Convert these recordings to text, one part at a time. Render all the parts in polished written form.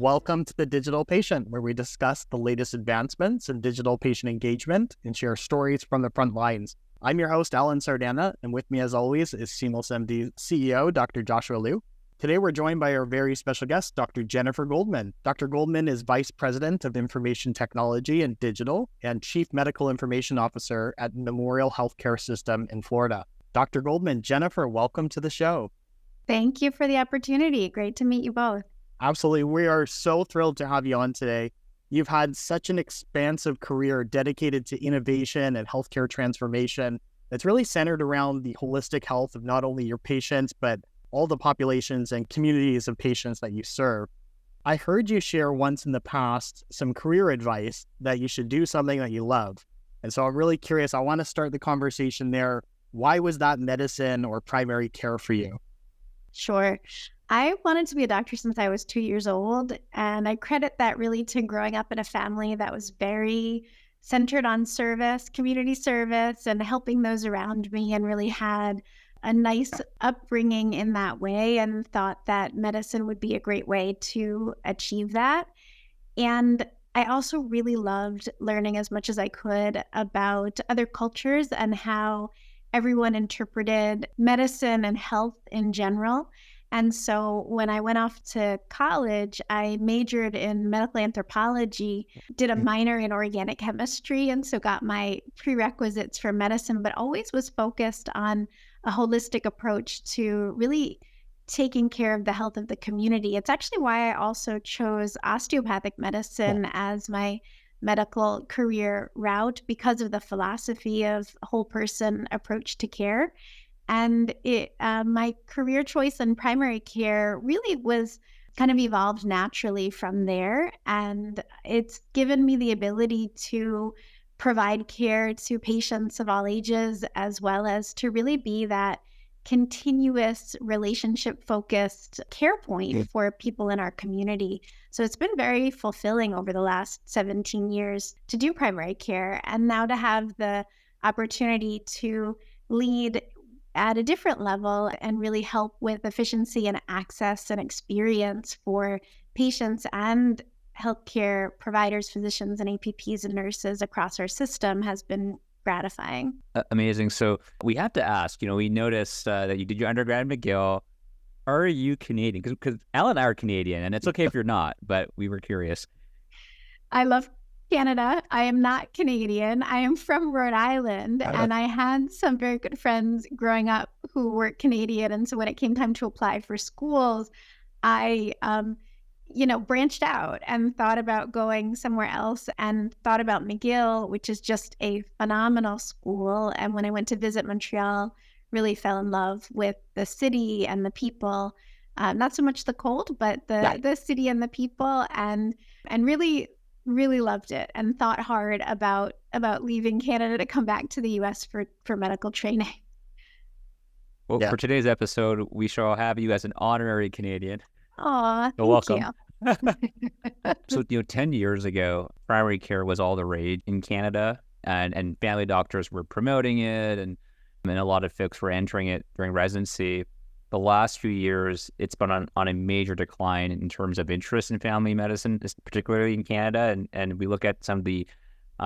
Welcome to the Digital Patient, where we discuss the latest advancements in digital patient engagement and share stories from the front lines. I'm your host, Alan Sardana, and with me as always is SeamlessMD CEO, Dr. Joshua Liu. Today we're joined by our very special guest, Dr. Jennifer Goldman. Dr. Goldman is Vice President of Information Technology and Digital and Chief Medical Information Officer at Memorial Healthcare System in Florida. Dr. Goldman, Jennifer, welcome to the show. Thank you for the opportunity. Great to meet you both. Absolutely. We are so thrilled to have you on today. You've had such an expansive career dedicated to innovation and healthcare transformation that's really centered around the holistic health of not only your patients, but all the populations and communities of patients that you serve. I heard you share once in the past some career advice that you should do something that you love. And so I'm really curious. I want to start the conversation there. Why was that medicine or primary care for you? Sure. I wanted to be a doctor since I was 2 years old, and I credit that really to growing up in a family that was very centered on service, community service, and helping those around me, and really had a nice upbringing in that way, and thought that medicine would be a great way to achieve that. And I also really loved learning as much as I could about other cultures and how everyone interpreted medicine and health in general. And so when I went off to college, I majored in medical anthropology, did a minor in organic chemistry, and so got my prerequisites for medicine, but always was focused on a holistic approach to really taking care of the health of the community. It's actually why I also chose osteopathic medicine as my medical career route, because of the philosophy of whole person approach to care. And my career choice in primary care really was kind of evolved naturally from there. And it's given me the ability to provide care to patients of all ages, as well as to really be that continuous relationship-focused care point for people in our community. So it's been very fulfilling over the last 17 years to do primary care, and now to have the opportunity to lead at a different level and really help with efficiency and access and experience for patients and healthcare providers, physicians, and APPs and nurses across our system has been gratifying. Amazing. So we have to ask, we noticed that you did your undergrad at McGill. Are you Canadian? Because Alan and I are Canadian, and it's okay if you're not, but we were curious. I love Canada. I am not Canadian. I am from Rhode Island, and I had some very good friends growing up who were Canadian. And so when it came time to apply for schools, I branched out and thought about going somewhere else, and thought about McGill, which is just a phenomenal school. And when I went to visit Montreal, really fell in love with the city and the people. Not so much the cold, but the city and the people, and really loved it, and thought hard about leaving Canada to come back to the US for medical training. Well, for today's episode, we shall have you as an honorary Canadian. Aw, so welcome. You. So, 10 years ago, primary care was all the rage in Canada, and family doctors were promoting it, and a lot of folks were entering it during residency. The last few years, it's been on a major decline in terms of interest in family medicine, particularly in Canada. And we look at some of the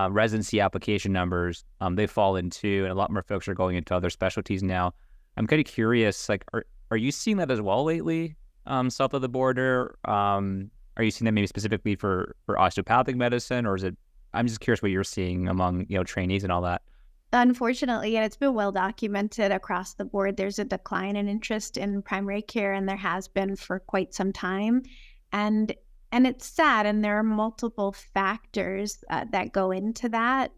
residency application numbers, they've fallen too, and a lot more folks are going into other specialties now. I'm kind of curious, are you seeing that as well lately, south of the border? Are you seeing that maybe specifically for osteopathic medicine, or is it? I'm just curious what you're seeing among trainees and all that. Unfortunately, and it's been well documented across the board, there's a decline in interest in primary care, and there has been for quite some time. And it's sad, and there are multiple factors that go into that.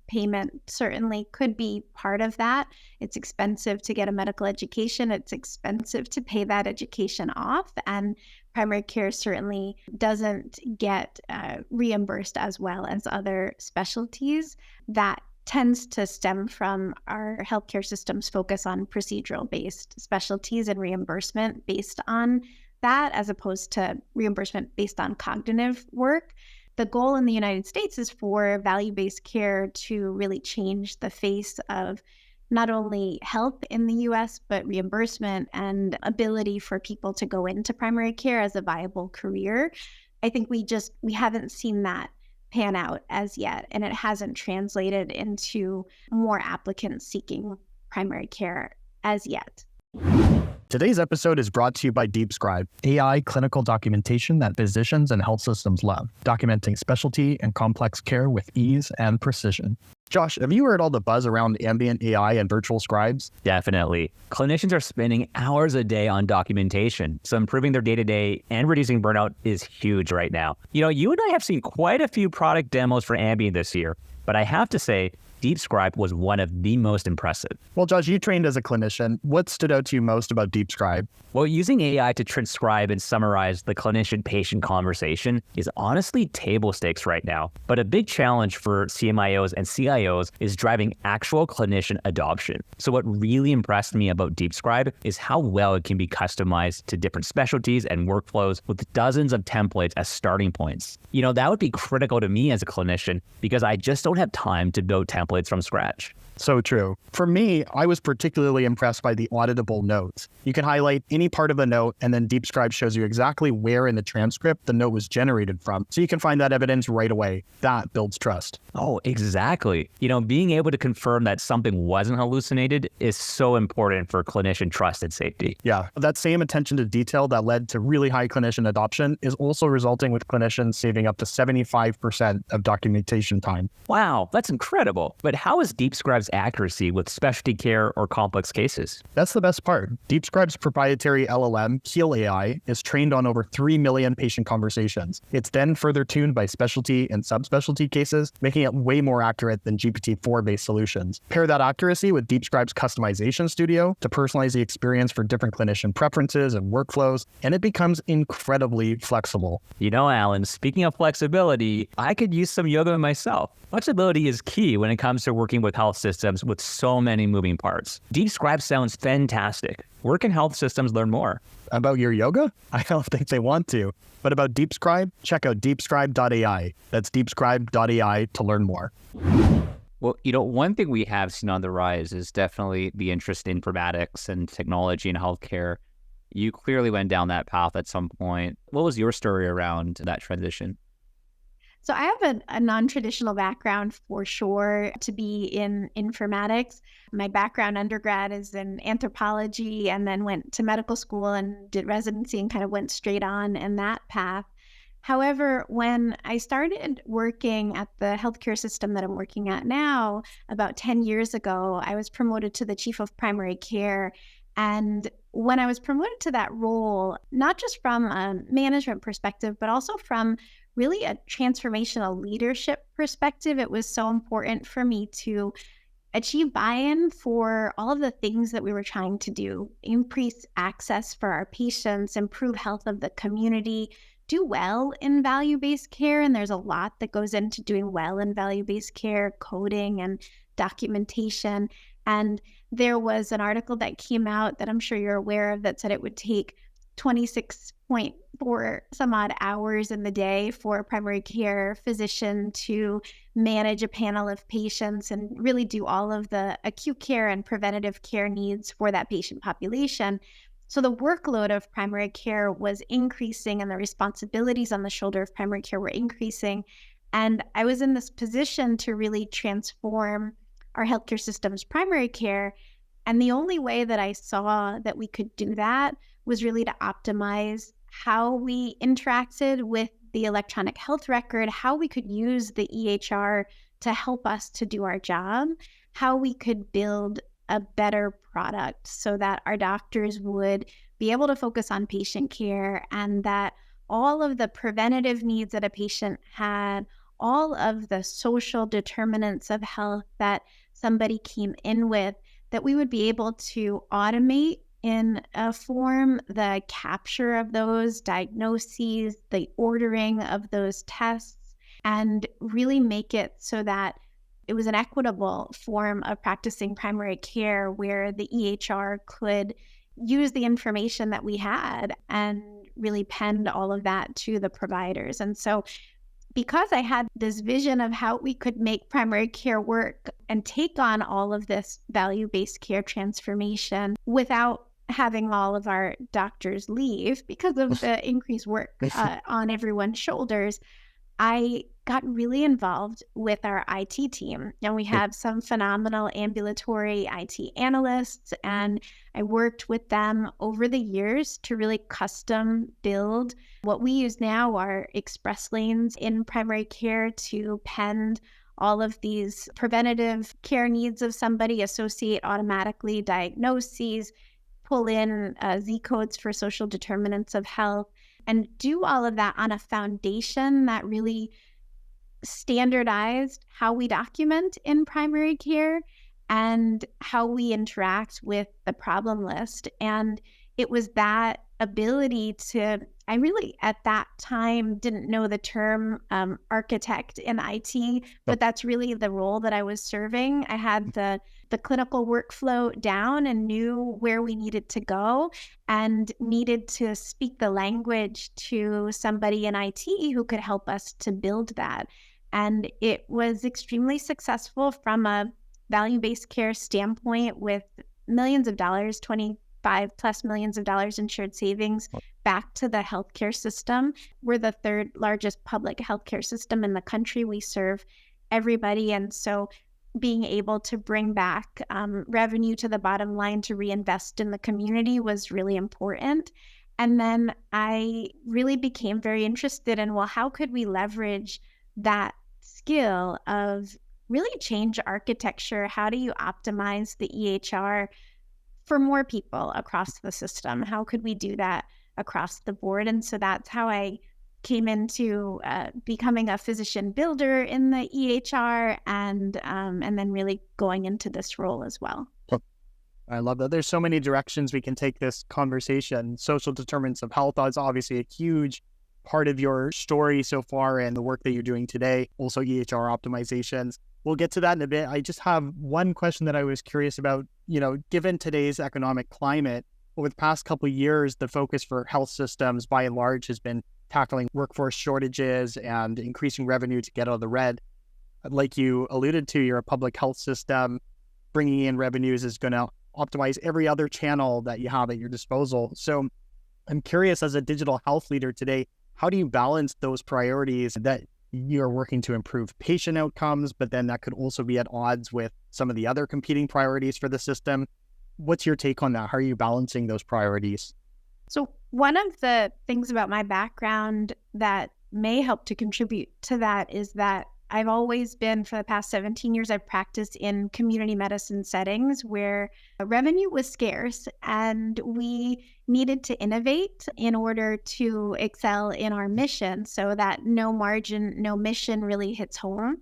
Payment certainly could be part of that. It's expensive to get a medical education. It's expensive to pay that education off. And primary care certainly doesn't get reimbursed as well as other specialties. That tends to stem from our healthcare system's focus on procedural-based specialties and reimbursement based on that, as opposed to reimbursement based on cognitive work. The goal in the United States is for value-based care to really change the face of not only health in the US, but reimbursement and ability for people to go into primary care as a viable career. I think we haven't seen that pan out as yet, and it hasn't translated into more applicants seeking primary care as yet. Today's episode is brought to you by DeepScribe, AI clinical documentation that physicians and health systems love, documenting specialty and complex care with ease and precision. Josh, have you heard all the buzz around ambient AI and virtual scribes? Definitely. Clinicians are spending hours a day on documentation, so improving their day-to-day and reducing burnout is huge right now. You know, you and I have seen quite a few product demos for ambient this year, but I have to say, DeepScribe was one of the most impressive. Well, Josh, you trained as a clinician. What stood out to you most about DeepScribe? Well, using AI to transcribe and summarize the clinician-patient conversation is honestly table stakes right now. But a big challenge for CMIOs and CIOs is driving actual clinician adoption. So what really impressed me about DeepScribe is how well it can be customized to different specialties and workflows with dozens of templates as starting points. You know, that would be critical to me as a clinician because I just don't have time to build templates from scratch. So true. For me, I was particularly impressed by the auditable notes. You can highlight any part of a note, and then DeepScribe shows you exactly where in the transcript the note was generated from. So you can find that evidence right away. That builds trust. Oh, exactly. You know, being able to confirm that something wasn't hallucinated is so important for clinician trust and safety. Yeah, that same attention to detail that led to really high clinician adoption is also resulting with clinicians saving up to 75% of documentation time. Wow, that's incredible. But how is DeepScribe's accuracy with specialty care or complex cases? That's the best part. DeepScribe's proprietary LLM, Keel AI, is trained on over 3 million patient conversations. It's then further tuned by specialty and subspecialty cases, making it way more accurate than GPT-4-based solutions. Pair that accuracy with DeepScribe's customization studio to personalize the experience for different clinician preferences and workflows, and it becomes incredibly flexible. You know, Alan, speaking of flexibility, I could use some yoga myself. Flexibility is key when it comes to working with health systems with so many moving parts. DeepScribe sounds fantastic. Where can health systems learn more? About your yoga? I don't think they want to. But about DeepScribe, check out deepscribe.ai. That's deepscribe.ai to learn more. Well, you know, one thing we have seen on the rise is definitely the interest in informatics and technology in healthcare. You clearly went down that path at some point. What was your story around that transition? So I have a non-traditional background for sure to be in informatics. My background undergrad is in anthropology and then went to medical school and did residency and kind of went straight on in that path. However, when I started working at the healthcare system that I'm working at now, about 10 years ago, I was promoted to the chief of primary care. And when I was promoted to that role, not just from a management perspective, but also from really a transformational leadership perspective, it was so important for me to achieve buy-in for all of the things that we were trying to do: increase access for our patients, improve health of the community, do well in value-based care. And there's a lot that goes into doing well in value-based care, coding and documentation. And there was an article that came out that I'm sure you're aware of that said it would take 26.4 some odd hours in the day for a primary care physician to manage a panel of patients and really do all of the acute care and preventative care needs for that patient population. So the workload of primary care was increasing and the responsibilities on the shoulder of primary care were increasing. And I was in this position to really transform our healthcare system's primary care. And the only way that I saw that we could do that was really to optimize how we interacted with the electronic health record, how we could use the EHR to help us to do our job, how we could build a better product so that our doctors would be able to focus on patient care and that all of the preventative needs that a patient had, all of the social determinants of health that somebody came in with, that we would be able to automate in a form the capture of those diagnoses, the ordering of those tests, and really make it so that it was an equitable form of practicing primary care where the EHR could use the information that we had and really pend all of that to the providers. And so because I had this vision of how we could make primary care work and take on all of this value-based care transformation without having all of our doctors leave because of the increased work on everyone's shoulders, I got really involved with our IT team, and we have some phenomenal ambulatory IT analysts, and I worked with them over the years to really custom build what we use now are express lanes in primary care to pend all of these preventative care needs of somebody, associate automatically diagnoses, pull in Z codes for social determinants of health, and do all of that on a foundation that really standardized how we document in primary care and how we interact with the problem list. And it was that ability to, I really at that time didn't know the term architect in IT, but that's really the role that I was serving. I had the clinical workflow down and knew where we needed to go and needed to speak the language to somebody in IT who could help us to build that. And it was extremely successful from a value-based care standpoint with millions of dollars, 25 plus millions of dollars insured savings back to the healthcare system. We're the third largest public healthcare system in the country. We serve everybody. And so being able to bring back revenue to the bottom line to reinvest in the community was really important. And then I really became very interested in, well, how could we leverage that skill of really change architecture? How do you optimize the EHR for more people across the system? How could we do that across the board? And so that's how I came into becoming a physician builder in the EHR and then really going into this role as well. I love that. There's so many directions we can take this conversation. Social determinants of health is obviously a huge part of your story so far and the work that you're doing today. Also EHR optimizations. We'll get to that in a bit. I just have one question that I was curious about. Given today's economic climate, over the past couple of years, the focus for health systems by and large has been tackling workforce shortages and increasing revenue to get out of the red. Like you alluded to, you're a public health system. Bringing in revenues is going to optimize every other channel that you have at your disposal. So I'm curious, as a digital health leader today, how do you balance those priorities that you're working to improve patient outcomes, but then that could also be at odds with some of the other competing priorities for the system? What's your take on that? How are you balancing those priorities? So one of the things about my background that may help to contribute to that is that I've always been, for the past 17 years, I've practiced in community medicine settings where revenue was scarce and we needed to innovate in order to excel in our mission so that no margin, no mission really hits home.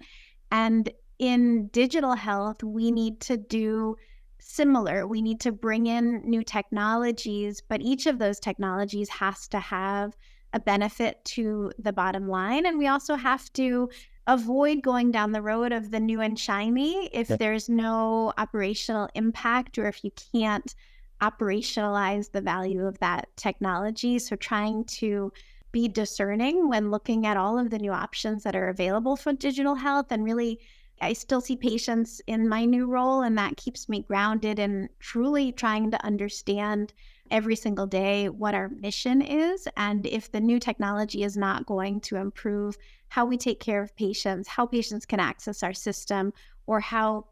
And in digital health, we need to do similar. We need to bring in new technologies, but each of those technologies has to have a benefit to the bottom line. And we also have to avoid going down the road of the new and shiny if there's no operational impact or if you can't operationalize the value of that technology. So trying to be discerning when looking at all of the new options that are available for digital health. And really, I still see patients in my new role, and that keeps me grounded in truly trying to understand every single day what our mission is. And if the new technology is not going to improve how we take care of patients, how patients can access our system, or how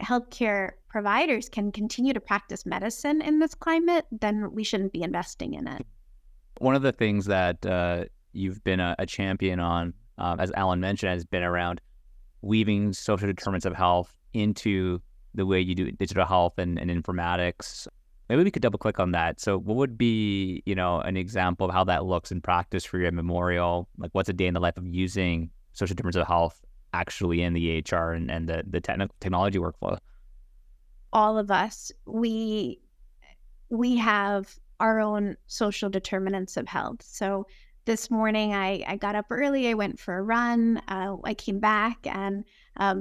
healthcare providers can continue to practice medicine in this climate, then we shouldn't be investing in it. One of the things that you've been a champion on, as Alan mentioned, has been around weaving social determinants of health into the way you do digital health and informatics. Maybe we could double click on that. So what would be, an example of how that looks in practice for you at Memorial? Like, what's a day in the life of using social determinants of health actually in the EHR and the technology workflow? All of us, we have our own social determinants of health. So this morning, I got up early. I went for a run. I came back and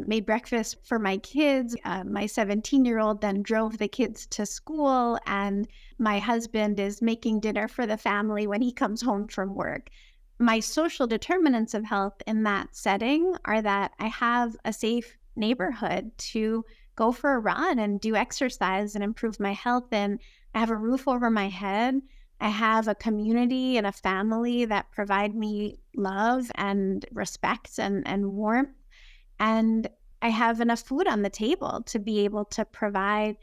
made breakfast for my kids. My 17-year-old then drove the kids to school, and my husband is making dinner for the family when he comes home from work. My social determinants of health in that setting are that I have a safe neighborhood to go for a run and do exercise and improve my health. And I have a roof over my head. I have a community and a family that provide me love and respect and warmth. And I have enough food on the table to be able to provide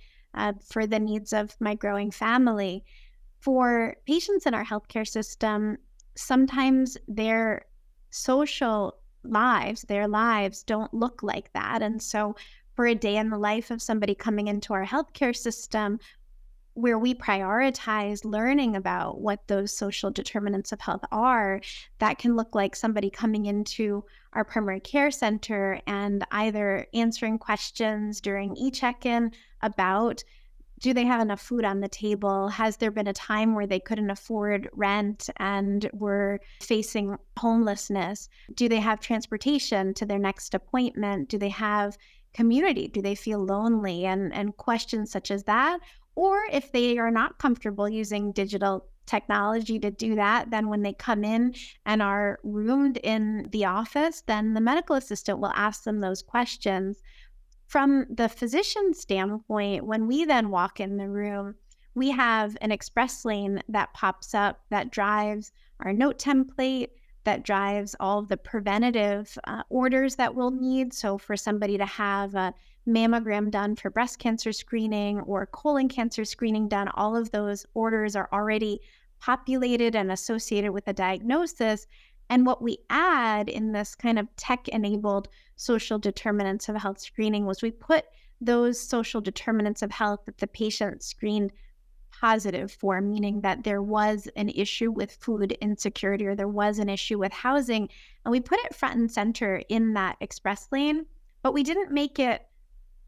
for the needs of my growing family. For patients in our healthcare system, sometimes their social lives, their lives don't look like that. And so for a day in the life of somebody coming into our healthcare system, where we prioritize learning about what those social determinants of health are, that can look like somebody coming into our primary care center and either answering questions during e-check-in about, do they have enough food on the table? Has there been a time where they couldn't afford rent and were facing homelessness? Do they have transportation to their next appointment? Do they have community? Do they feel lonely? And questions such as that. Or if they are not comfortable using digital technology to do that, then when they come in and are roomed in the office, then the medical assistant will ask them those questions. From the physician standpoint, when we then walk in the room, we have an express lane that pops up that drives our note template, that drives all of the preventative orders that we'll need. So for somebody to have a mammogram done for breast cancer screening or colon cancer screening done, all of those orders are already populated and associated with a diagnosis. And what we add in this kind of tech-enabled social determinants of health screening was we put those social determinants of health that the patient screened positive for, meaning that there was an issue with food insecurity or there was an issue with housing. And we put it front and center in that express lane, but we didn't make it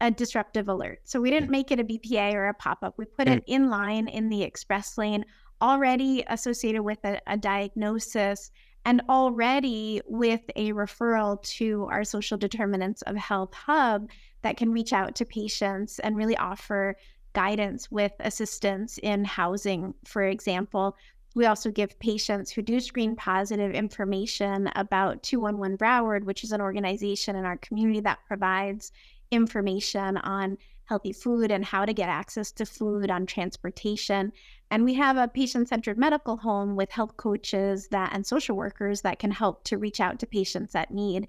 a disruptive alert. So we didn't make it a BPA or a pop-up. We put it in line in the express lane, already associated with a diagnosis and already with a referral to our social determinants of health hub that can reach out to patients and really offer guidance with assistance in housing, for example. We also give patients who do screen positive information about 211 Broward, which is an organization in our community that provides information on healthy food and how to get access to food, on transportation. And we have a patient-centered medical home with health coaches and social workers that can help to reach out to patients that need.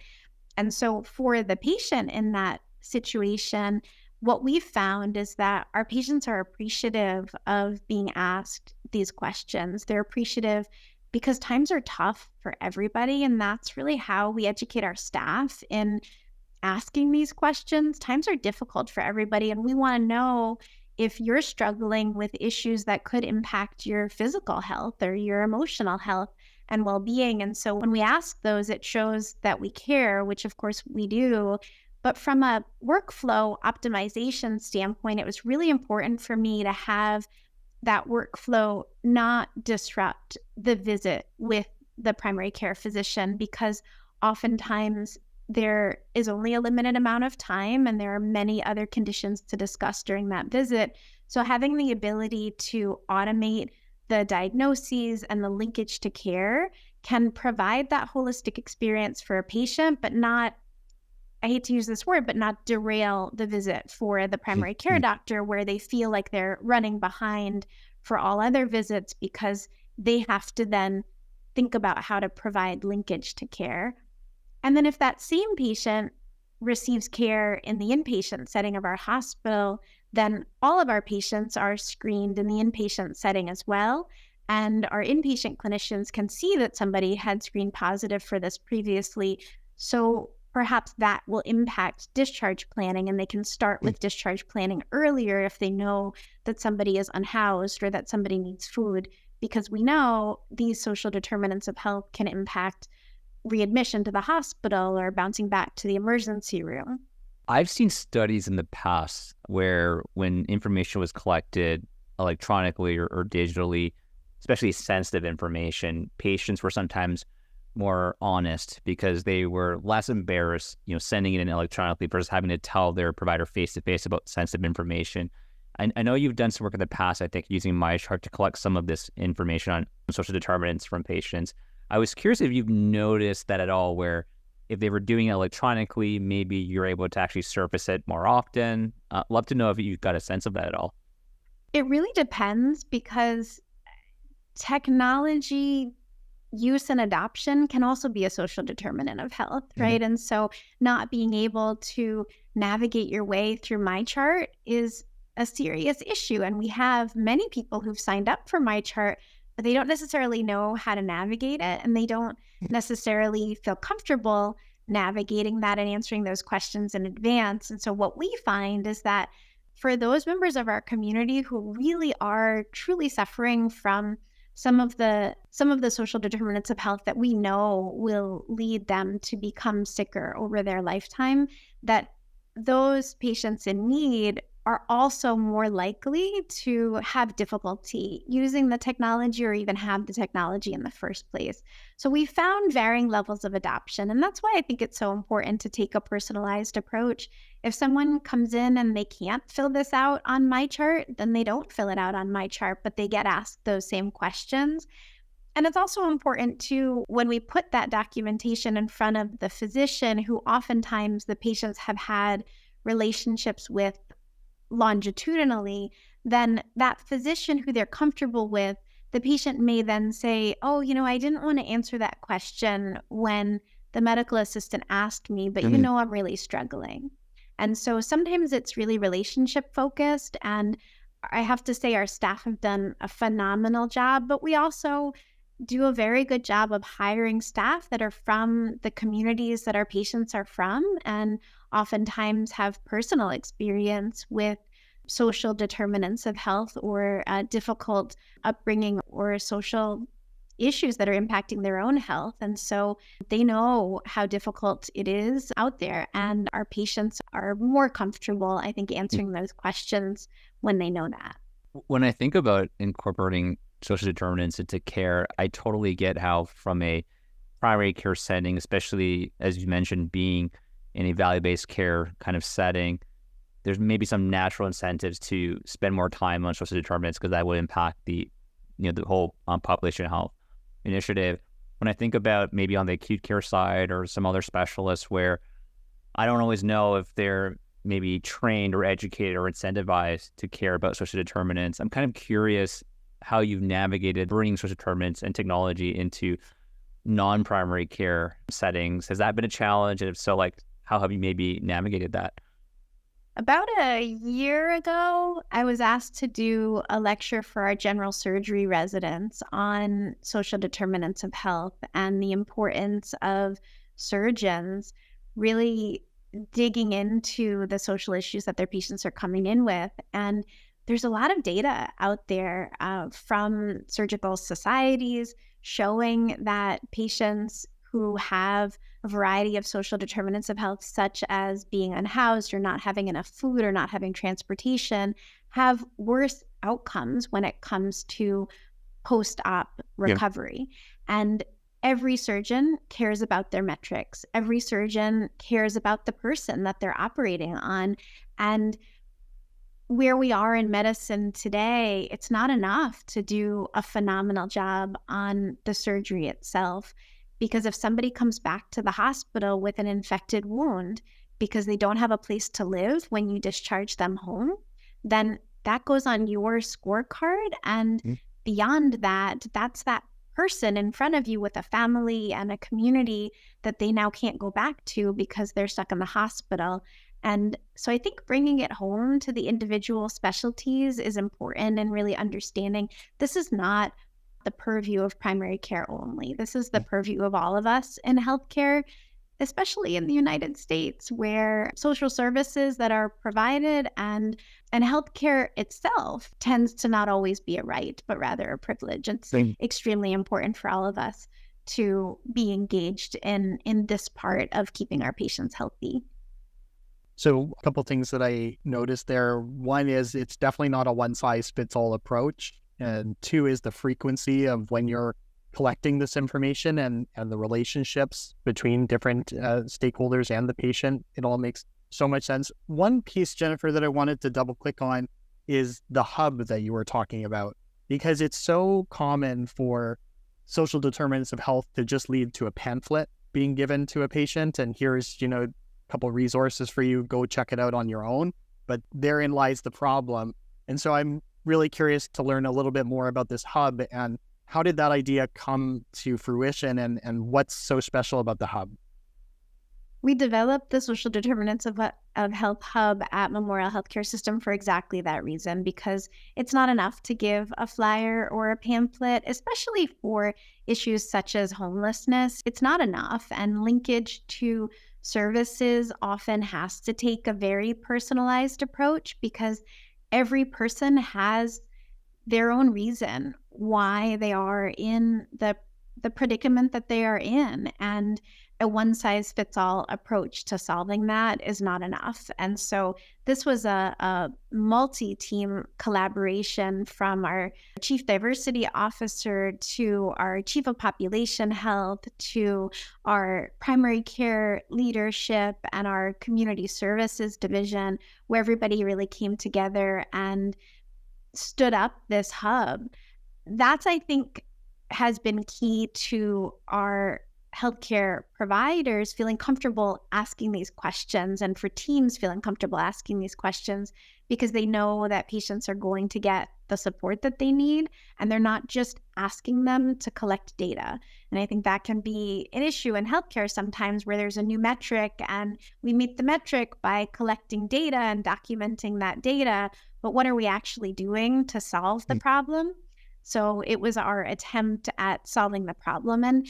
And so for the patient in that situation, what we've found is that our patients are appreciative of being asked these questions. They're appreciative because times are tough for everybody, and that's really how we educate our staff in asking these questions. Times are difficult for everybody, and we want to know if you're struggling with issues that could impact your physical health or your emotional health and well-being. And so when we ask those, it shows that we care, which of course we do. But from a workflow optimization standpoint, it was really important for me to have that workflow not disrupt the visit with the primary care physician, because oftentimes there is only a limited amount of time and there are many other conditions to discuss during that visit. So having the ability to automate the diagnoses and the linkage to care can provide that holistic experience for a patient, but not, I hate to use this word, but not derail the visit for the primary care doctor where they feel like they're running behind for all other visits because they have to then think about how to provide linkage to care. And then if that same patient receives care in the inpatient setting of our hospital, then all of our patients are screened in the inpatient setting as well. And our inpatient clinicians can see that somebody had screened positive for this previously. So perhaps that will impact discharge planning, and they can start with discharge planning earlier if they know that somebody is unhoused or that somebody needs food, because we know these social determinants of health can impact readmission to the hospital or bouncing back to the emergency room. I've seen studies in the past where when information was collected electronically or digitally, especially sensitive information, patients were sometimes more honest because they were less embarrassed, sending it in electronically versus having to tell their provider face-to-face about sensitive information. I know you've done some work in the past, I think, using MyChart to collect some of this information on social determinants from patients. I was curious if you've noticed that at all, where if they were doing it electronically, maybe you're able to actually surface it more often. Love to know if you've got a sense of that at all. It really depends because technology use and adoption can also be a social determinant of health, right? And so not being able to navigate your way through MyChart is a serious issue. And we have many people who've signed up for MyChart, but they don't necessarily know how to navigate it, and they don't necessarily feel comfortable navigating that and answering those questions in advance. And so what we find is that for those members of our community who really are truly suffering from some of the social determinants of health that we know will lead them to become sicker over their lifetime, that those patients in need are also more likely to have difficulty using the technology or even have the technology in the first place. So we found varying levels of adoption, and that's why I think it's so important to take a personalized approach. If someone comes in and they can't fill this out on MyChart, then they don't fill it out on MyChart, but they get asked those same questions. And it's also important too, when we put that documentation in front of the physician, who oftentimes the patients have had relationships with longitudinally, then that physician who they're comfortable with, the patient may then say, oh, I didn't want to answer that question when the medical assistant asked me, but I'm really struggling. And so sometimes it's really relationship focused. And I have to say our staff have done a phenomenal job, but we also do a very good job of hiring staff that are from the communities that our patients are from, and oftentimes have personal experience with social determinants of health or difficult upbringing or social issues that are impacting their own health. And so they know how difficult it is out there, and our patients are more comfortable, I think, answering those questions when they know that. When I think about incorporating social determinants into care, I totally get how from a primary care setting, especially as you mentioned, being in a value-based care kind of setting, there's maybe some natural incentives to spend more time on social determinants because that would impact the whole population health initiative. When I think about maybe on the acute care side or some other specialists where I don't always know if they're maybe trained or educated or incentivized to care about social determinants, I'm kind of curious how you've navigated bringing social determinants and technology into non-primary care settings. Has that been a challenge? And if so, how have you maybe navigated that? About a year ago, I was asked to do a lecture for our general surgery residents on social determinants of health and the importance of surgeons really digging into the social issues that their patients are coming in with. And there's a lot of data out there from surgical societies showing that patients who have a variety of social determinants of health, such as being unhoused or not having enough food or not having transportation, have worse outcomes when it comes to post-op recovery. And every surgeon cares about their metrics. Every surgeon cares about the person that they're operating on. And where we are in medicine today, it's not enough to do a phenomenal job on the surgery itself. Because if somebody comes back to the hospital with an infected wound because they don't have a place to live when you discharge them home, then that goes on your scorecard. And beyond that, that's that person in front of you with a family and a community that they now can't go back to because they're stuck in the hospital. And so I think bringing it home to the individual specialties is important, and really understanding this is not the purview of primary care only. This is the purview of all of us in healthcare, especially in the United States, where social services that are provided and healthcare itself tends to not always be a right, but rather a privilege. It's extremely important for all of us to be engaged in this part of keeping our patients healthy. So a couple of things that I noticed there. One is it's definitely not a one-size-fits-all approach. And two is the frequency of when you're collecting this information and the relationships between different stakeholders and the patient. It all makes so much sense. One piece, Jennifer, that I wanted to double click on is the hub that you were talking about, because it's so common for social determinants of health to just lead to a pamphlet being given to a patient, and here's, a couple resources for you, go check it out on your own. But therein lies the problem. And so I'm really curious to learn a little bit more about this hub, and how did that idea come to fruition, and what's so special about the hub? We developed the social determinants of health hub at Memorial Healthcare System for exactly that reason, because it's not enough to give a flyer or a pamphlet, especially for issues such as homelessness. It's not enough, and linkage to services often has to take a very personalized approach, because every person has their own reason why they are in the predicament that they are in, and a one-size-fits-all approach to solving that is not enough. And so this was a multi-team collaboration from our chief diversity officer to our chief of population health to our primary care leadership and our community services division, where everybody really came together and stood up this hub. That's, I think, has been key to our healthcare providers feeling comfortable asking these questions, and for teams feeling comfortable asking these questions, because they know that patients are going to get the support that they need, and they're not just asking them to collect data. And I think that can be an issue in healthcare sometimes, where there's a new metric and we meet the metric by collecting data and documenting that data, but what are we actually doing to solve the problem? So it was our attempt at solving the problem. And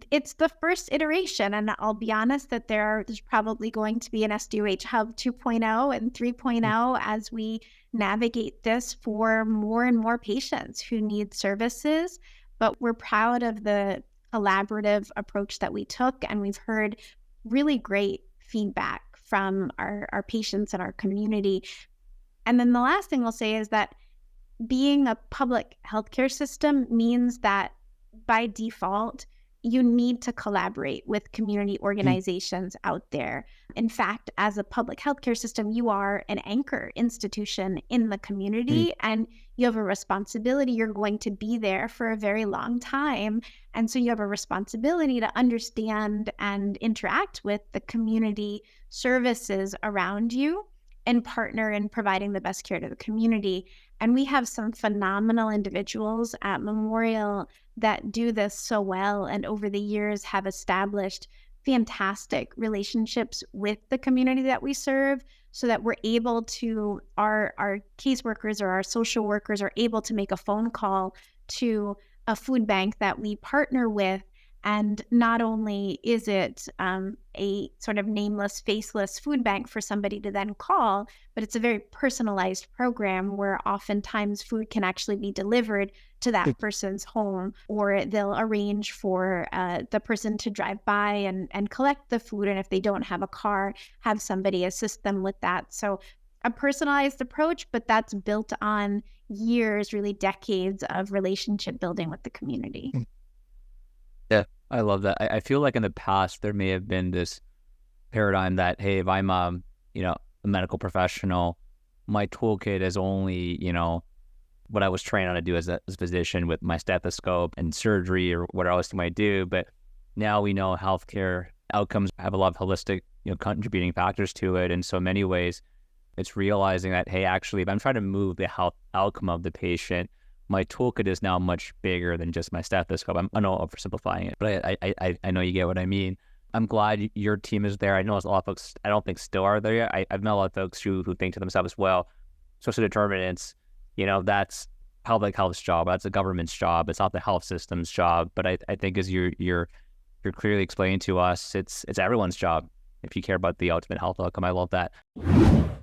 it's the first iteration, and I'll be honest that there's probably going to be an SDoH Hub 2.0 and 3.0 as we navigate this for more and more patients who need services. But we're proud of the collaborative approach that we took, and we've heard really great feedback from our patients and our community. And then the last thing I'll say is that being a public healthcare system means that by default, you need to collaborate with community organizations out there. In fact, as a public healthcare system, you are an anchor institution in the community, and you have a responsibility. You're going to be there for a very long time. And so you have a responsibility to understand and interact with the community services around you and partner in providing the best care to the community. And we have some phenomenal individuals at Memorial that do this so well, and over the years have established fantastic relationships with the community that we serve, so that we're able to, our caseworkers or our social workers are able to make a phone call to a food bank that we partner with. And not only is it a sort of nameless, faceless food bank for somebody to then call, but it's a very personalized program where oftentimes food can actually be delivered to that person's home, or they'll arrange for the person to drive by and collect the food. And if they don't have a car, have somebody assist them with that. So a personalized approach, but that's built on years, really decades of relationship building with the community. Yeah, I love that. I feel like in the past, there may have been this paradigm that, hey, if I'm a medical professional, my toolkit is only, what I was trained on to do as a physician with my stethoscope and surgery or what else you might do. But now we know healthcare outcomes have a lot of holistic, contributing factors to it. And so in many ways, it's realizing that, hey, actually, if I'm trying to move the health outcome of the patient, my toolkit is now much bigger than just my stethoscope. I know I'm oversimplifying it, but I know you get what I mean. I'm glad your team is there. I know a lot of folks I don't think still are there yet. I've met a lot of folks who think to themselves, well, social determinants, that's public health's job. That's the government's job. It's not the health system's job. But I think as you're clearly explaining to us, it's everyone's job if you care about the ultimate health outcome. I love that.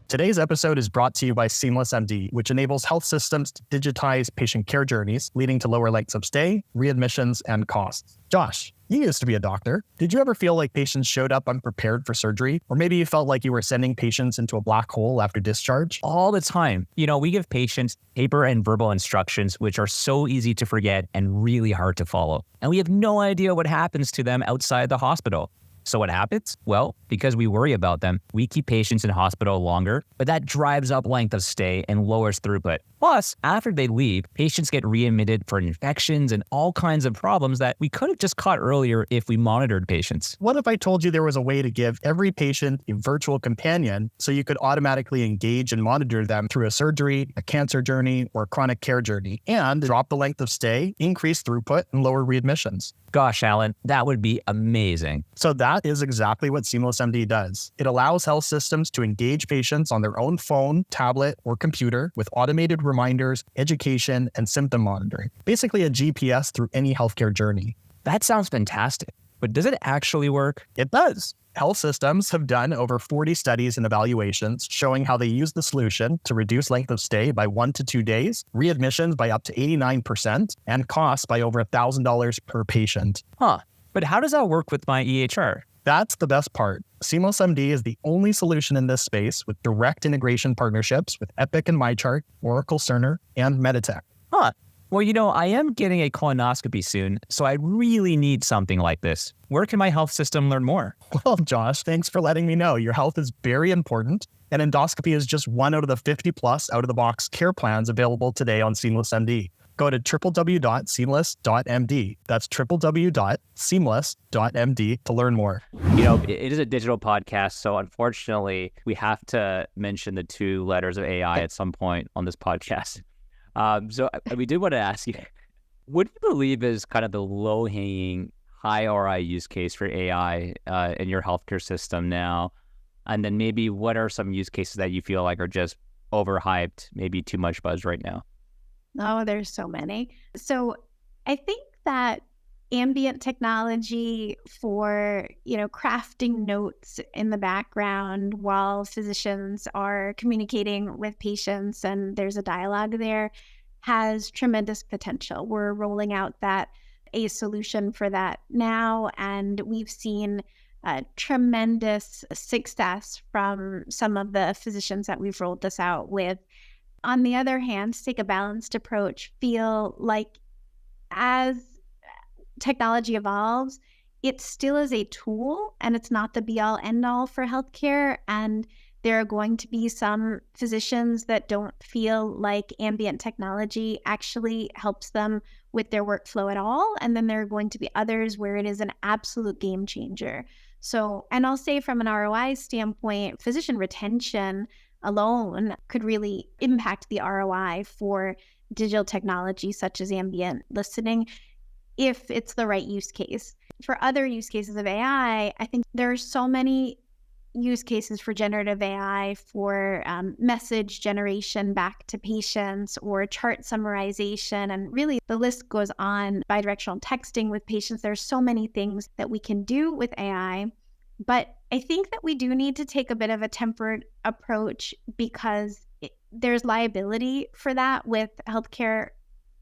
Today's episode is brought to you by SeamlessMD, which enables health systems to digitize patient care journeys, leading to lower lengths of stay, readmissions, and costs. Josh, you used to be a doctor. Did you ever feel like patients showed up unprepared for surgery? Or maybe you felt like you were sending patients into a black hole after discharge? All the time. We give patients paper and verbal instructions, which are so easy to forget and really hard to follow. And we have no idea what happens to them outside the hospital. So what happens? Well, because we worry about them, we keep patients in hospital longer, but that drives up length of stay and lowers throughput. Plus, after they leave, patients get readmitted for infections and all kinds of problems that we could have just caught earlier if we monitored patients. What if I told you there was a way to give every patient a virtual companion so you could automatically engage and monitor them through a surgery, a cancer journey, or a chronic care journey, and drop the length of stay, increase throughput, and lower readmissions? Gosh, Alan, that would be amazing. So that is exactly what SeamlessMD does. It allows health systems to engage patients on their own phone, tablet, or computer with automated reminders, education, and symptom monitoring. Basically a GPS through any healthcare journey. That sounds fantastic, but does it actually work? It does. Health systems have done over 40 studies and evaluations showing how they use the solution to reduce length of stay by 1 to 2 days, readmissions by up to 89%, and costs by over $1,000 per patient. But how does that work with my EHR? That's the best part. SeamlessMD is the only solution in this space with direct integration partnerships with Epic and MyChart, Oracle Cerner, and Meditech. Well, I am getting a colonoscopy soon, so I really need something like this. Where can my health system learn more? Well, Josh, thanks for letting me know. Your health is very important, and endoscopy is just one out of the 50 plus out-of-the-box care plans available today on SeamlessMD. Go to www.seamless.md. That's www.seamless.md to learn more. It is a digital podcast, so unfortunately, we have to mention the 2 letters of AI at some point on this podcast. So we did want to ask you, what do you believe is kind of the low-hanging, high ROI use case for AI in your healthcare system now? And then maybe what are some use cases that you feel like are just overhyped, maybe too much buzz right now? Oh, there's so many. So I think that ambient technology for, crafting notes in the background while physicians are communicating with patients and there's a dialogue there has tremendous potential. We're rolling out a solution for that now, and we've seen tremendous success from some of the physicians that we've rolled this out with. On the other hand, to take a balanced approach, feel like as technology evolves, it still is a tool and it's not the be-all end-all for healthcare. And there are going to be some physicians that don't feel like ambient technology actually helps them with their workflow at all. And then there are going to be others where it is an absolute game changer. So, and I'll say from an ROI standpoint, physician retention alone could really impact the ROI for digital technology such as ambient listening if it's the right use case. For other use cases of AI, I think there are so many use cases for generative AI for message generation back to patients or chart summarization. And really the list goes on. Bidirectional texting with patients. There's so many things that we can do with AI. But I think that we do need to take a bit of a tempered approach because there's liability for that with healthcare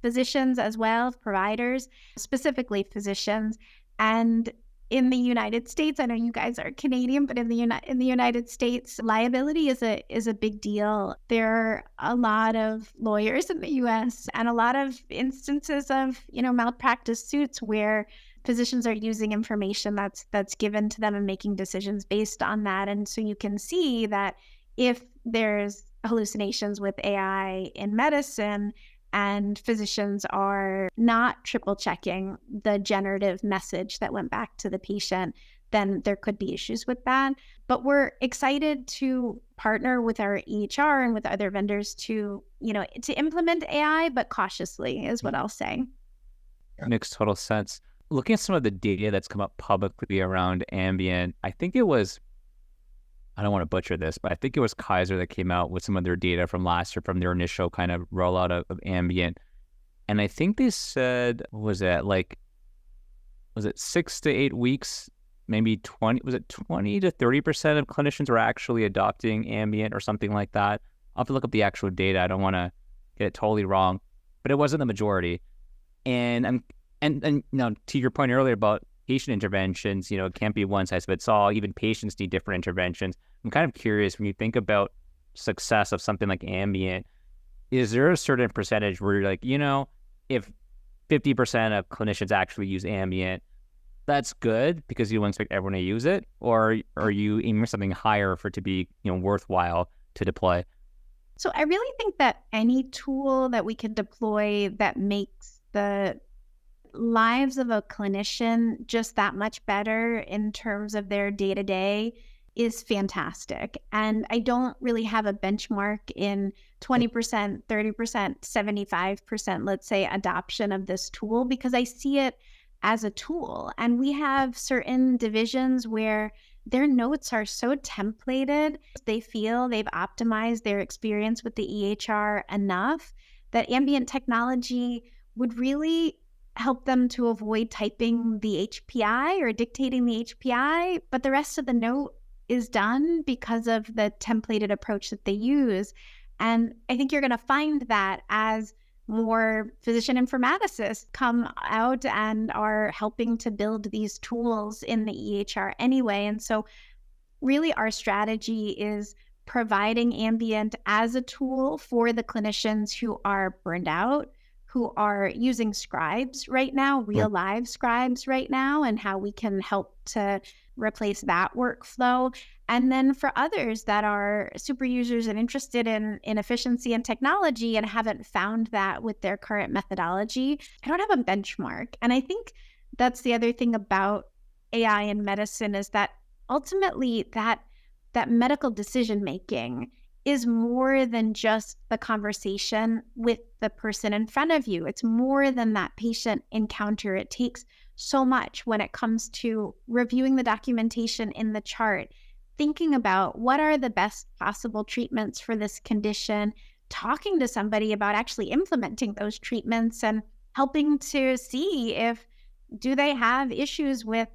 physicians as well, providers, specifically physicians. And in the United States, I know you guys are Canadian, but in the United States, liability is a big deal. There are a lot of lawyers in the US and a lot of instances of, malpractice suits where physicians are using information that's given to them and making decisions based on that. And so you can see that if there's hallucinations with AI in medicine and physicians are not triple checking the generative message that went back to the patient, then there could be issues with that. But we're excited to partner with our EHR and with other vendors to implement AI, but cautiously is what I'll say. That makes total sense. Looking at some of the data that's come up publicly around ambient, I think it was, I don't want to butcher this, but I think it was Kaiser that came out with some of their data from last year from their initial kind of rollout of ambient. And I think they said, what was it 6 to 8 weeks, maybe 20 to 30% of clinicians were actually adopting ambient or something like that. I'll have to look up the actual data. I don't want to get it totally wrong, but it wasn't the majority. And to your point earlier about patient interventions, it can't be one size fits all. Even patients need different interventions. I'm kind of curious, when you think about success of something like ambient, is there a certain percentage where you're like, if 50% of clinicians actually use ambient, that's good because you don't expect everyone to use it, or are you aiming for something higher for it to be, worthwhile to deploy? So I really think that any tool that we can deploy that makes the lives of a clinician just that much better in terms of their day-to-day is fantastic. And I don't really have a benchmark in 20%, 30%, 75%, let's say, adoption of this tool, because I see it as a tool. And we have certain divisions where their notes are so templated, they feel they've optimized their experience with the EHR enough that ambient technology would really help them to avoid typing the HPI or dictating the HPI, but the rest of the note is done because of the templated approach that they use. And I think you're going to find that as more physician informaticists come out and are helping to build these tools in the EHR anyway. And so really our strategy is providing ambient as a tool for the clinicians who are burned out, who are using scribes right now, real live scribes right now, and how we can help to replace that workflow. And then for others that are super users and interested in efficiency and technology and haven't found that with their current methodology, I don't have a benchmark. And I think that's the other thing about AI in medicine is that ultimately that medical decision making is more than just the conversation with the person in front of you. It's more than that patient encounter. It takes so much when it comes to reviewing the documentation in the chart, thinking about what are the best possible treatments for this condition, talking to somebody about actually implementing those treatments and helping to see if do they have issues with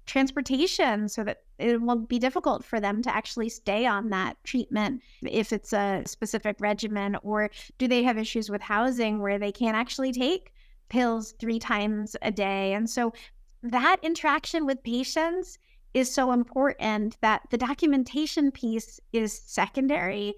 transportation so that it will be difficult for them to actually stay on that treatment if it's a specific regimen, or do they have issues with housing where they can't actually take pills 3 times a day. And so that interaction with patients is so important that the documentation piece is secondary,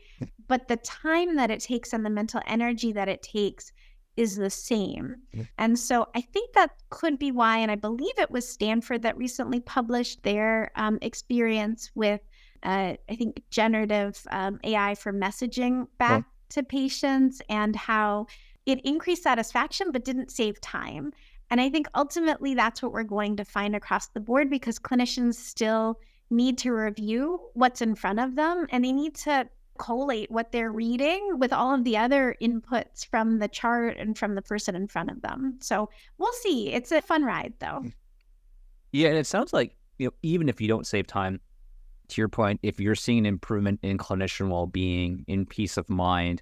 but the time that it takes and the mental energy that it takes is the same. And so I think that could be why, and I believe it was Stanford that recently published their experience with, I think, generative AI for messaging back to patients and how it increased satisfaction but didn't save time. And I think ultimately that's what we're going to find across the board, because clinicians still need to review what's in front of them and they need to collate what they're reading with all of the other inputs from the chart and from the person in front of them. So we'll see. It's a fun ride though. Yeah, and it sounds like, even if you don't save time, to your point, if you're seeing an improvement in clinician well-being, in peace of mind,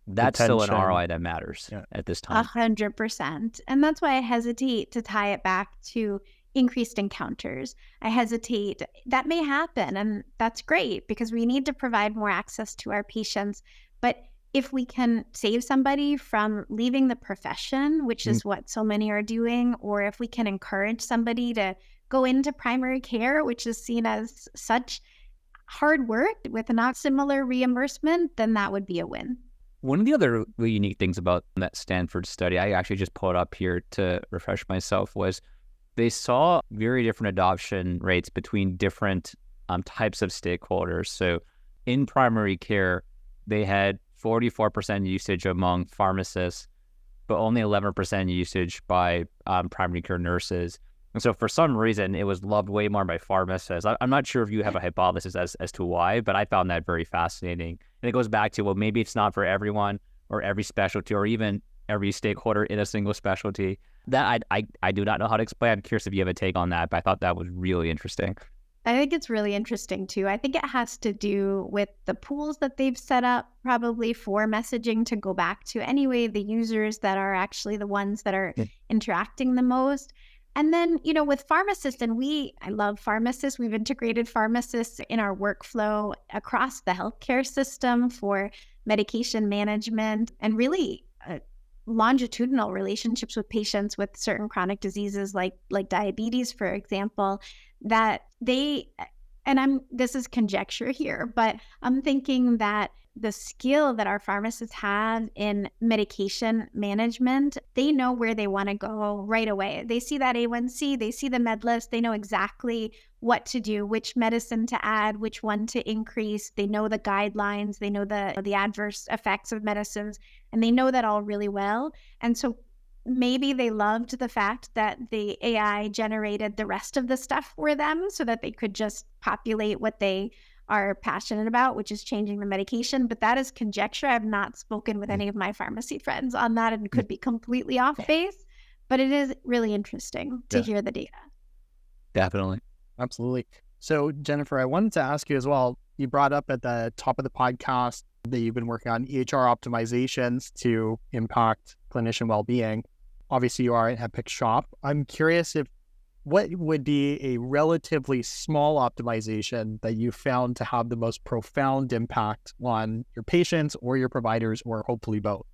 that's still an ROI that matters at this time. 100%. And that's why I hesitate to tie it back to increased encounters. I hesitate. That may happen, and that's great because we need to provide more access to our patients. But if we can save somebody from leaving the profession, which is what so many are doing, or if we can encourage somebody to go into primary care, which is seen as such hard work with not similar reimbursement, then that would be a win. One of the other really unique things about that Stanford study, I actually just pulled up here to refresh myself, was they saw very different adoption rates between different types of stakeholders. So in primary care, they had 44% usage among pharmacists, but only 11% usage by primary care nurses. And so for some reason, it was loved way more by pharmacists. I'm not sure if you have a hypothesis as to why, but I found that very fascinating. And it goes back to, well, maybe it's not for everyone or every specialty or even every stakeholder in a single specialty. That I do not know how to explain. I'm curious if you have a take on that, but I thought that was really interesting. I think it's really interesting too. I think it has to do with the pools that they've set up probably for messaging to go back to anyway, the users that are actually the ones that are interacting the most. And then, with pharmacists, and I love pharmacists. We've integrated pharmacists in our workflow across the healthcare system for medication management and really longitudinal relationships with patients with certain chronic diseases like diabetes, for example, that this is conjecture here, but I'm thinking that the skill that our pharmacists have in medication management. They know where they want to go right away. They see that A1C, they see the med list, they know exactly what to do, which medicine to add, which one to increase. They know the guidelines, they know the adverse effects of medicines, and they know that all really well. And so maybe they loved the fact that the AI generated the rest of the stuff for them so that they could just populate what they are passionate about, which is changing the medication. But that is conjecture. I've not spoken with any of my pharmacy friends on that and could be completely off base, but it is really interesting to hear the data. Definitely. Absolutely. So Jennifer, I wanted to ask you as well, you brought up at the top of the podcast that you've been working on EHR optimizations to impact clinician well-being. Obviously, you are an Epic shop. I'm curious what would be a relatively small optimization that you found to have the most profound impact on your patients or your providers, or hopefully both?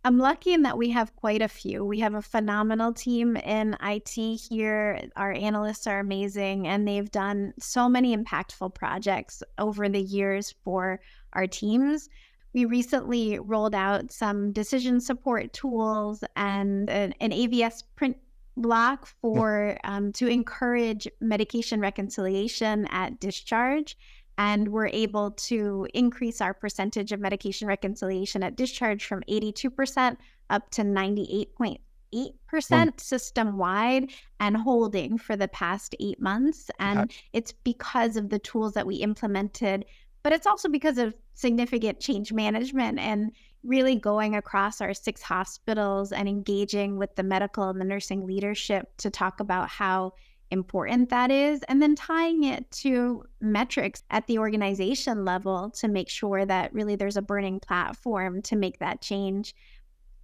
I'm lucky in that we have quite a few. We have a phenomenal team in IT here. Our analysts are amazing, and they've done so many impactful projects over the years for our teams. We recently rolled out some decision support tools and an AVS print block for to encourage medication reconciliation at discharge. And we're able to increase our percentage of medication reconciliation at discharge from 82% up to 98.8% system-wide, and holding for the past 8 months. And it's because of the tools that we implemented, but it's also because of significant change management and really going across our 6 hospitals and engaging with the medical and the nursing leadership to talk about how important that is, and then tying it to metrics at the organization level to make sure that really there's a burning platform to make that change.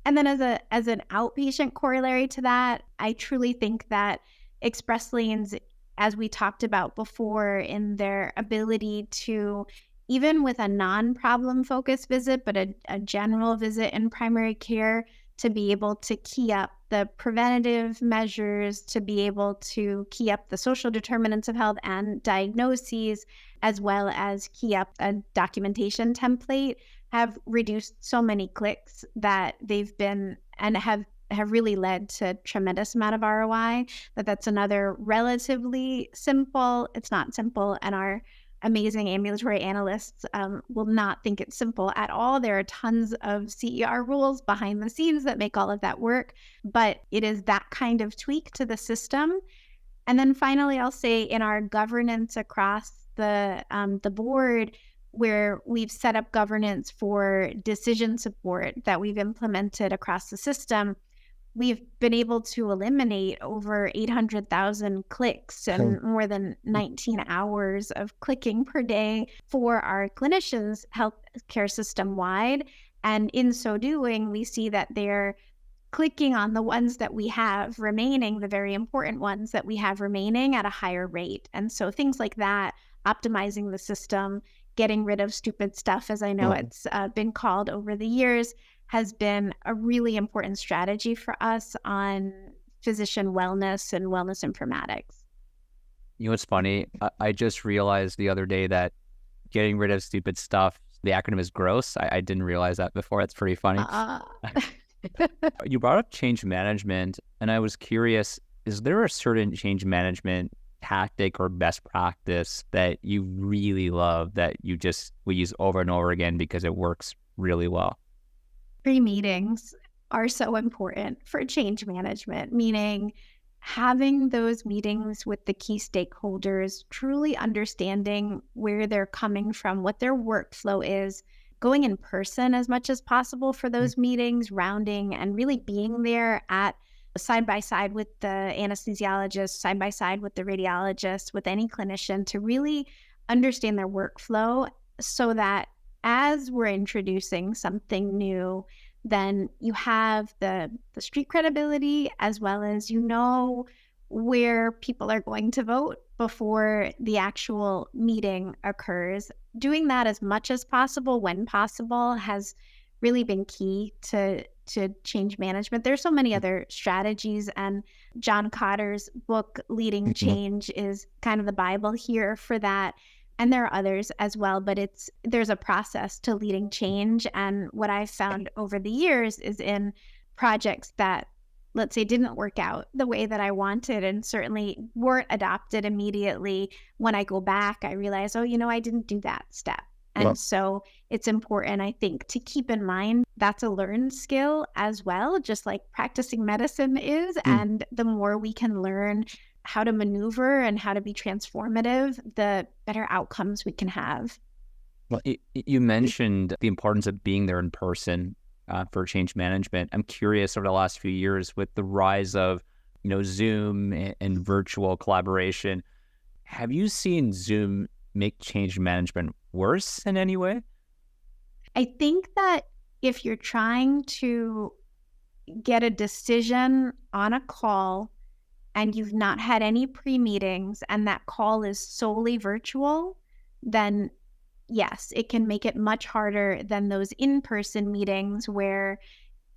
And then as an outpatient corollary to that, I truly think that Express Lanes, as we talked about before, in their ability to, even with a non-problem focused visit, but a general visit in primary care, to be able to key up the preventative measures, to be able to key up the social determinants of health and diagnoses, as well as key up a documentation template, have reduced so many clicks that they've been and have really led to tremendous amount of ROI. That's another relatively simple, it's not simple, and our amazing ambulatory analysts will not think it's simple at all. There are tons of CER rules behind the scenes that make all of that work, but it is that kind of tweak to the system. And then finally, I'll say in our governance across the board, where we've set up governance for decision support that we've implemented across the system, we've been able to eliminate over 800,000 clicks and more than 19 hours of clicking per day for our clinicians' healthcare system wide. And in so doing, we see that they're clicking on the ones that we have remaining, the very important ones that we have remaining, at a higher rate. And so things like that, optimizing the system, getting rid of stupid stuff, as I know it's been called over the years, has been a really important strategy for us on physician wellness and wellness informatics. You know what's funny? I just realized the other day that getting rid of stupid stuff, the acronym is GROSS. I didn't realize that before. That's pretty funny. You brought up change management, and I was curious, is there a certain change management tactic or best practice that you really love that you just will use over and over again because it works really well? Pre-meetings are so important for change management, meaning having those meetings with the key stakeholders, truly understanding where they're coming from, what their workflow is, going in person as much as possible for those meetings, rounding, and really being there at side by side with the anesthesiologist, side by side with the radiologist, with any clinician, to really understand their workflow, so that as we're introducing something new, then you have the street credibility, as well as you know where people are going to vote before the actual meeting occurs. Doing that as much as possible, when possible, has really been key to change management. There's so many other strategies, and John Cotter's book, Leading Change, is kind of the Bible here for that. And there are others as well, but there's a process to leading change. And what I've found over the years is in projects that, let's say, didn't work out the way that I wanted and certainly weren't adopted immediately. When I go back, I realize, oh, I didn't do that step. And so it's important, I think, to keep in mind that's a learned skill as well, just like practicing medicine is. And the more we can learn how to maneuver and how to be transformative, the better outcomes we can have. Well, you mentioned the importance of being there in person for change management. I'm curious, over the last few years, with the rise of Zoom and virtual collaboration, have you seen Zoom make change management worse in any way? I think that if you're trying to get a decision on a call and you've not had any pre-meetings and that call is solely virtual, then yes, it can make it much harder than those in-person meetings where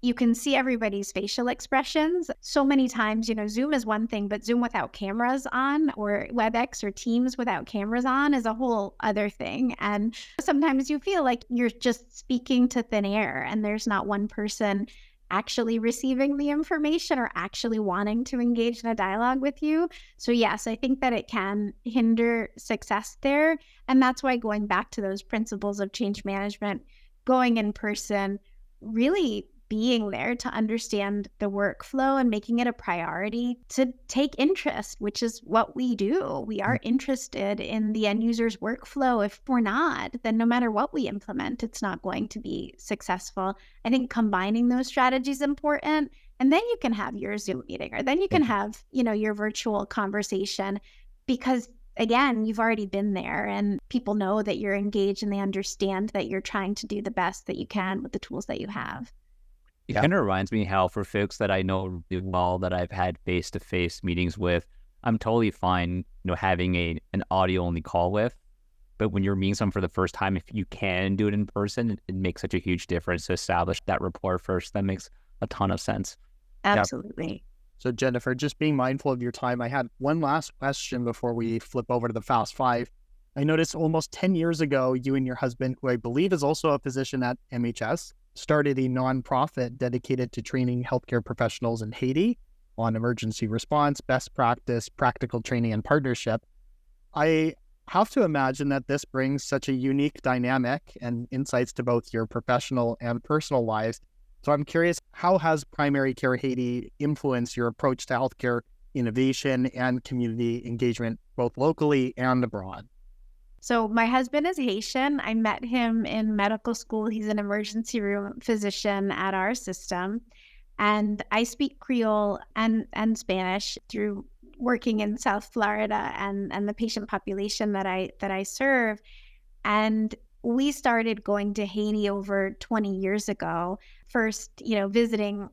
you can see everybody's facial expressions. So many times, Zoom is one thing, but Zoom without cameras on, or WebEx or Teams without cameras on, is a whole other thing. And sometimes you feel like you're just speaking to thin air and there's not one person actually receiving the information or actually wanting to engage in a dialogue with you. So yes, I think that it can hinder success there. And that's why going back to those principles of change management, going in person, really being there to understand the workflow and making it a priority to take interest, which is what we do. We are interested in the end user's workflow. If we're not, then no matter what we implement, it's not going to be successful. I think combining those strategies is important. And then you can have your Zoom meeting, or then you can have, your virtual conversation, because again, you've already been there and people know that you're engaged and they understand that you're trying to do the best that you can with the tools that you have. It kind of reminds me how, for folks that I know really well that I've had face-to-face meetings with, I'm totally fine, having an audio-only call with. But when you're meeting someone for the first time, if you can do it in person, it makes such a huge difference to establish that rapport first. That makes a ton of sense. Absolutely. Yep. So Jennifer, just being mindful of your time, I had one last question before we flip over to the Fast Five. I noticed almost 10 years ago, you and your husband, who I believe is also a physician at MHS, started a nonprofit dedicated to training healthcare professionals in Haiti on emergency response, best practice, practical training, and partnership. I have to imagine that this brings such a unique dynamic and insights to both your professional and personal lives. So I'm curious, how has Primary Care Haiti influenced your approach to healthcare innovation and community engagement, both locally and abroad? So my husband is Haitian. I met him in medical school. He's an emergency room physician at our system. And I speak Creole and Spanish through working in South Florida and the patient population that I serve. And we started going to Haiti over 20 years ago. First, visiting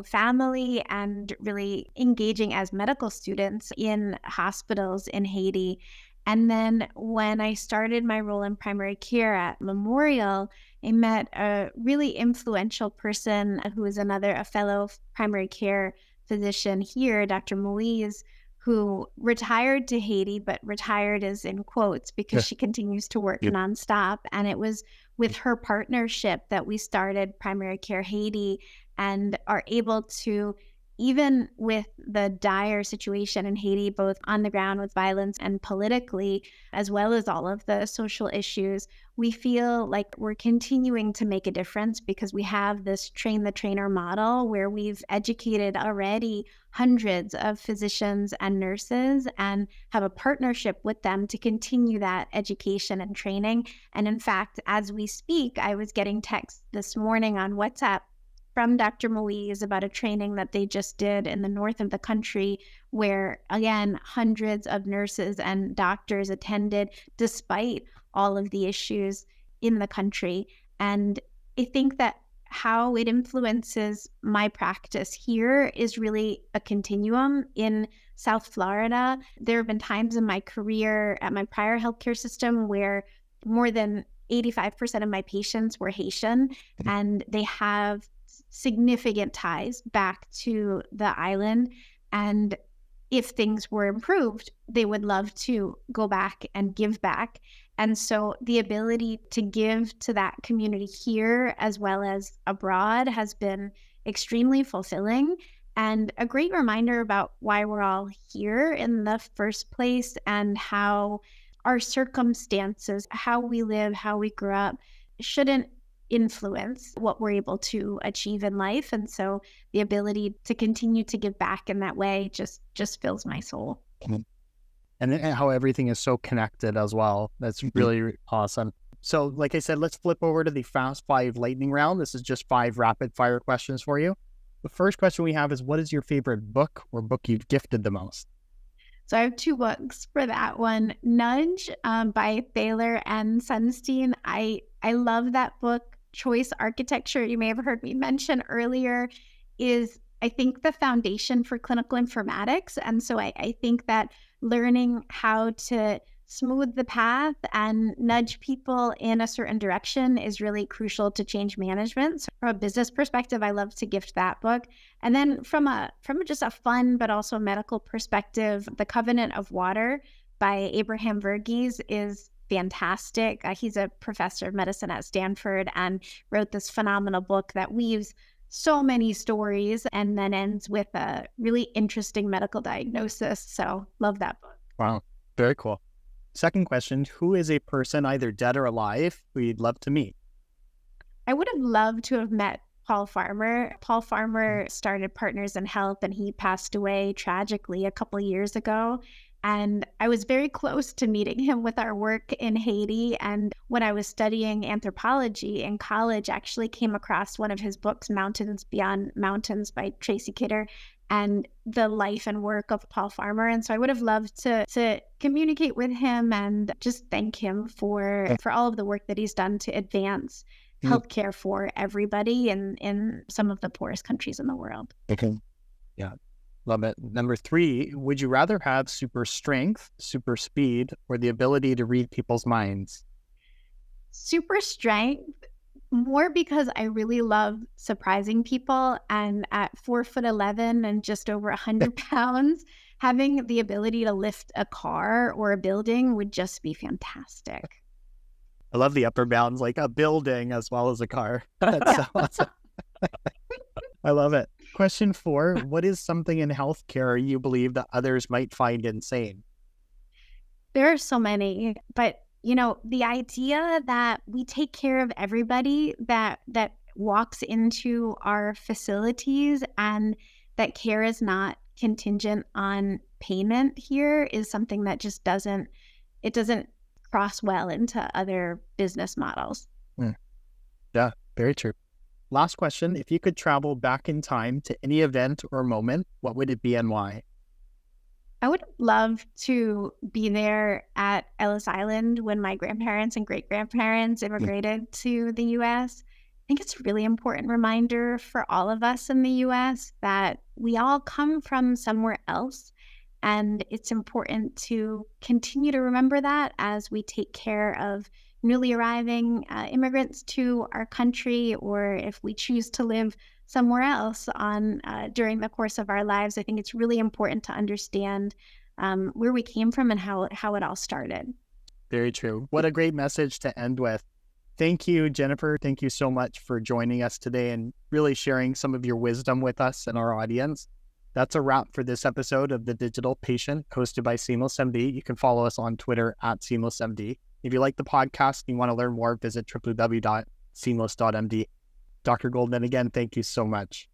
family and really engaging as medical students in hospitals in Haiti. And then when I started my role in primary care at Memorial, I met a really influential person who is a fellow primary care physician here, Dr. Moise, who retired to Haiti, but retired is in quotes because she continues to work nonstop. And it was with her partnership that we started Primary Care Haiti and are able to, even with the dire situation in Haiti, both on the ground with violence and politically, as well as all of the social issues, we feel like we're continuing to make a difference because we have this train the trainer model where we've educated already hundreds of physicians and nurses and have a partnership with them to continue that education and training. And in fact, as we speak, I was getting texts this morning on WhatsApp from Dr. Moise about a training that they just did in the north of the country where, again, hundreds of nurses and doctors attended despite all of the issues in the country. And I think that how it influences my practice here is really a continuum. In South Florida, there have been times in my career at my prior healthcare system where more than 85% of my patients were Haitian, and they have significant ties back to the island. And if things were improved, they would love to go back and give back. And so the ability to give to that community here as well as abroad has been extremely fulfilling and a great reminder about why we're all here in the first place and how our circumstances, how we live, how we grew up, shouldn't influence what we're able to achieve in life. And so the ability to continue to give back in that way just fills my soul. And how everything is so connected as well. That's really awesome. So like I said, let's flip over to the Fast 5 lightning round. This is just 5 rapid fire questions for you. The first question we have is, what is your favorite book or book you've gifted the most? So I have 2 books for that one. Nudge by Thaler and Sunstein. I love that book. Choice architecture, you may have heard me mention earlier, is I think the foundation for clinical informatics. And so I think that learning how to smooth the path and nudge people in a certain direction is really crucial to change management. So from a business perspective, I love to gift that book. And then from just a fun but also medical perspective, The Covenant of Water by Abraham Verghese is fantastic. He's a professor of medicine at Stanford and wrote this phenomenal book that weaves so many stories and then ends with a really interesting medical diagnosis. So love that book. Wow, very cool. Second question, who is a person either dead or alive who you'd love to meet? I would have loved to have met Paul Farmer. Paul Farmer started Partners in Health and he passed away tragically a couple of years ago. And I was very close to meeting him with our work in Haiti. And when I was studying anthropology in college, I actually came across one of his books, Mountains Beyond Mountains by Tracy Kidder, and the life and work of Paul Farmer. And so I would have loved to communicate with him and just thank him for all of the work that he's done to advance healthcare for everybody in some of the poorest countries in the world. Okay. Yeah. Love it. Number 3, would you rather have super strength, super speed, or the ability to read people's minds? Super strength, more because I really love surprising people. And at 4'11" and just over 100 pounds, having the ability to lift a car or a building would just be fantastic. I love the upper bounds, like a building as well as a car. That's so awesome. I love it. Question 4, what is something in healthcare you believe that others might find insane? There are so many, but the idea that we take care of everybody that walks into our facilities and that care is not contingent on payment here is something that just doesn't cross well into other business models. Yeah, very true. Last question, if you could travel back in time to any event or moment, what would it be and why? I would love to be there at Ellis Island when my grandparents and great-grandparents immigrated to the U.S. I think it's a really important reminder for all of us in the U.S. that we all come from somewhere else. And it's important to continue to remember that as we take care of newly arriving immigrants to our country, or if we choose to live somewhere else during the course of our lives. I think it's really important to understand where we came from and how it all started. Very true. What a great message to end with. Thank you, Jennifer. Thank you so much for joining us today and really sharing some of your wisdom with us and our audience. That's a wrap for this episode of The Digital Patient, hosted by SeamlessMD. You can follow us on Twitter at SeamlessMD. If you like the podcast and you want to learn more, visit www.seamless.md. Dr. Goldman, again, thank you so much.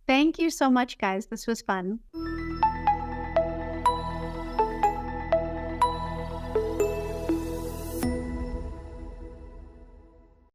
Thank you so much, guys. This was fun.